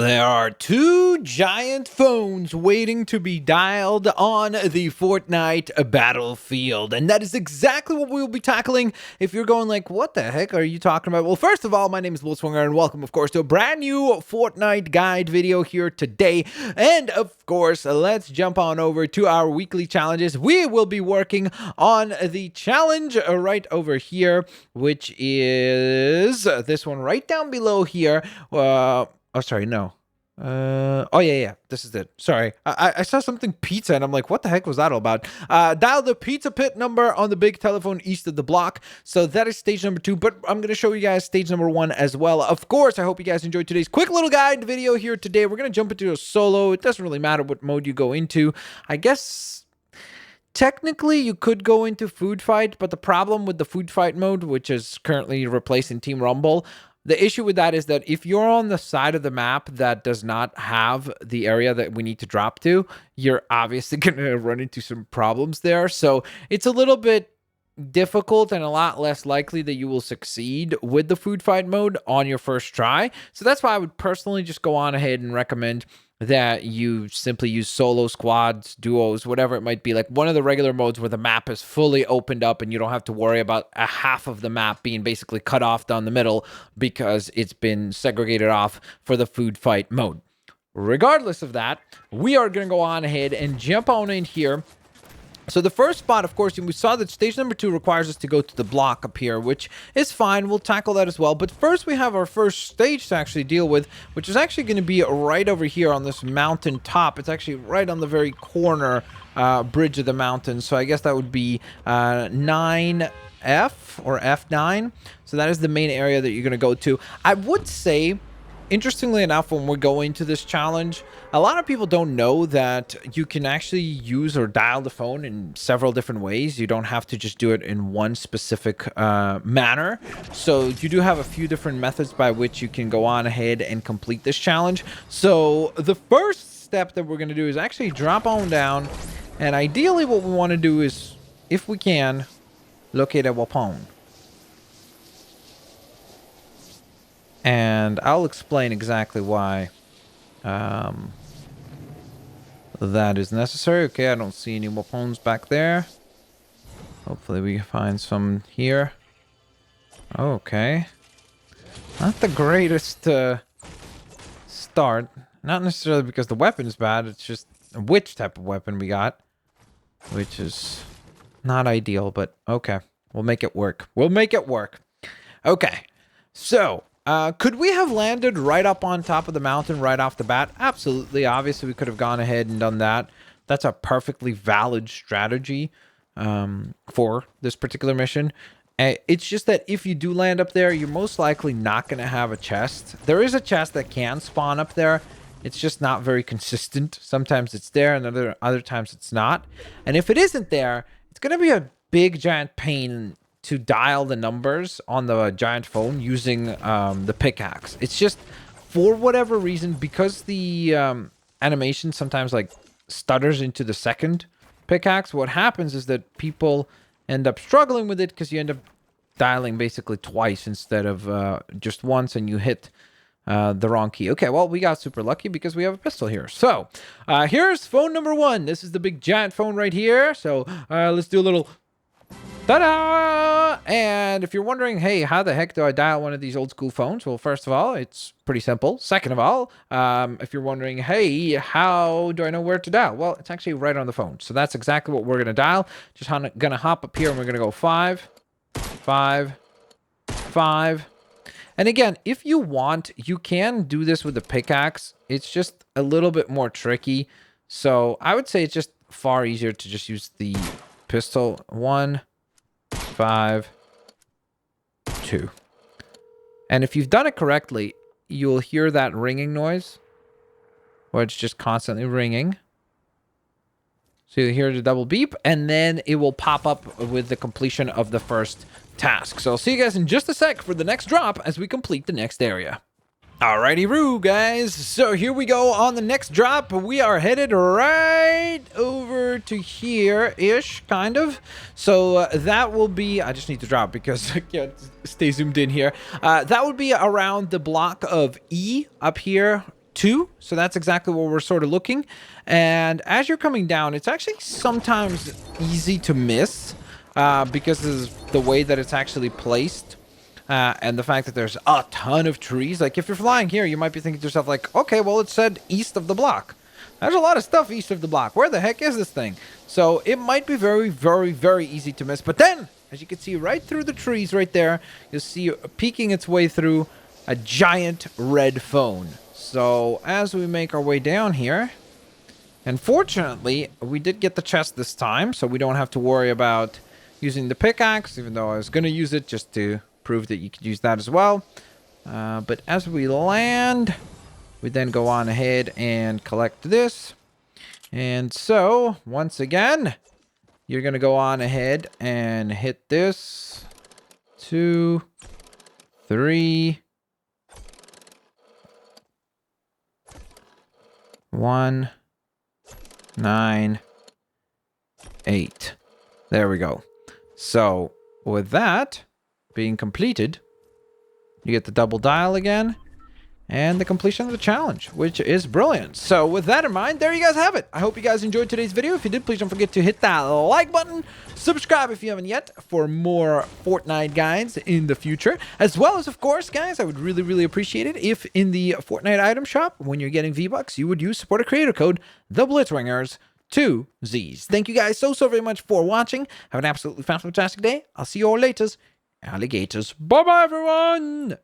There are two giant phones waiting to be dialed on the Fortnite battlefield, and that is exactly what we will be tackling. If you're going like, what the heck are you talking about? Well, first of all, my name is Blitzwinger, and welcome, of course, to a brand new Fortnite guide video here today. And, of course, let's jump on over to our weekly challenges. We will be working on the challenge right over here, which is this one right down below here. Oh, sorry, no. Oh, yeah. This is it. Sorry. I saw something pizza, and I'm like, what the heck was that all about? Dial the pizza pit number on the big telephone east of the block. So that is stage number 2, but I'm going to show you guys stage number 1 as well. Of course, I hope you guys enjoyed today's quick little guide video here today. We're going to jump into a solo. It doesn't really matter what mode you go into. I guess technically you could go into food fight, but the problem with the food fight mode, which is currently replacing Team Rumble, the issue with that is that if you're on the side of the map that does not have the area that we need to drop to, you're obviously going to run into some problems there. So it's a little bit difficult and a lot less likely that you will succeed with the food fight mode on your first try. So that's why I would personally just go on ahead and recommend that you simply use solo squads, duos, whatever it might be, like one of the regular modes where the map is fully opened up and you don't have to worry about a half of the map being basically cut off down the middle because it's been segregated off for the food fight mode. Regardless of that, we are going to go on ahead and jump on in here. So the first spot, of course, we saw that stage number 2 requires us to go to the block up here, which is fine. We'll tackle that as well. But first, we have our first stage to actually deal with, which is actually going to be right over here on this mountain top. It's actually right on the very corner bridge of the mountain. So I guess that would be 9F or F9. So that is the main area that you're going to go to. I would say, interestingly enough, when we're going to this challenge, a lot of people don't know that you can actually use or dial the phone in several different ways. You don't have to just do it in one specific manner. So you do have a few different methods by which you can go on ahead and complete this challenge. So the first step that we're going to do is actually drop on down. And ideally what we want to do is, if we can, locate a weapon. And I'll explain exactly why that is necessary. Okay, I don't see any weapons back there. Hopefully we can find some here. Okay. Not the greatest start. Not necessarily because the weapon is bad. It's just which type of weapon we got. Which is not ideal, but okay. We'll make it work. We'll make it work. Okay. So could we have landed right up on top of the mountain right off the bat? Absolutely. Obviously, we could have gone ahead and done that. That's a perfectly valid strategy for this particular mission. It's just that if you do land up there, you're most likely not going to have a chest. There is a chest that can spawn up there. It's just not very consistent. Sometimes it's there and other times it's not. And if it isn't there, it's going to be a big, giant pain to dial the numbers on the giant phone using the pickaxe. It's just, for whatever reason, because the animation sometimes like stutters into the second pickaxe, what happens is that people end up struggling with it because you end up dialing basically twice instead of just once, and you hit the wrong key. Okay, well, we got super lucky because we have a pistol here. So here's phone number 1. This is the big giant phone right here. So let's do a little ta-da! And if you're wondering, hey, how the heck do I dial one of these old school phones? Well, first of all, it's pretty simple. Second of all, if you're wondering, hey, how do I know where to dial? Well, it's actually right on the phone. So that's exactly what we're going to dial. Just going to hop up here and we're going to go 5, 5, 5. And again, if you want, you can do this with the pickaxe. It's just a little bit more tricky. So I would say it's just far easier to just use the pistol. 1, 5, 2. And if you've done it correctly, you'll hear that ringing noise, where it's just constantly ringing. So you'll hear the double beep, and then it will pop up with the completion of the first task. So I'll see you guys in just a sec for the next drop as we complete the next area. Alrighty, Roo, guys. So here we go on the next drop. We are headed right over to here-ish, kind of. So that will be... I just need to drop because I can't stay zoomed in here. That would be around the block of E up here 2. So that's exactly what we're sort of looking. And as you're coming down, it's actually sometimes easy to miss because of the way that it's actually placed. And the fact that there's a ton of trees. Like, if you're flying here, you might be thinking to yourself, like, okay, well, it said east of the block. There's a lot of stuff east of the block. Where the heck is this thing? So it might be very, very, very easy to miss. But then, as you can see right through the trees right there, you'll see peeking its way through a giant red phone. So as we make our way down here, and fortunately, we did get the chest this time, so we don't have to worry about using the pickaxe, even though I was going to use it just to prove that you could use that as well. But as we land, we then go on ahead and collect this. And so, once again, you're going to go on ahead and hit this. 2, 3, 1, 9, 8. There we go. So, with that being completed, you get the double dial again, and the completion of the challenge, which is brilliant. So with that in mind, there you guys have it. I hope you guys enjoyed today's video. If you did, please don't forget to hit that like button. Subscribe if you haven't yet for more Fortnite guides in the future. As well as, of course, guys, I would really, really appreciate it if in the Fortnite item shop, when you're getting V-Bucks, you would use supporter creator code THEBLITZWINGERZZ. 2 Z's. Thank you guys so very much for watching. Have an absolutely fantastic day. I'll see you all later. Alligators. Bye-bye, everyone.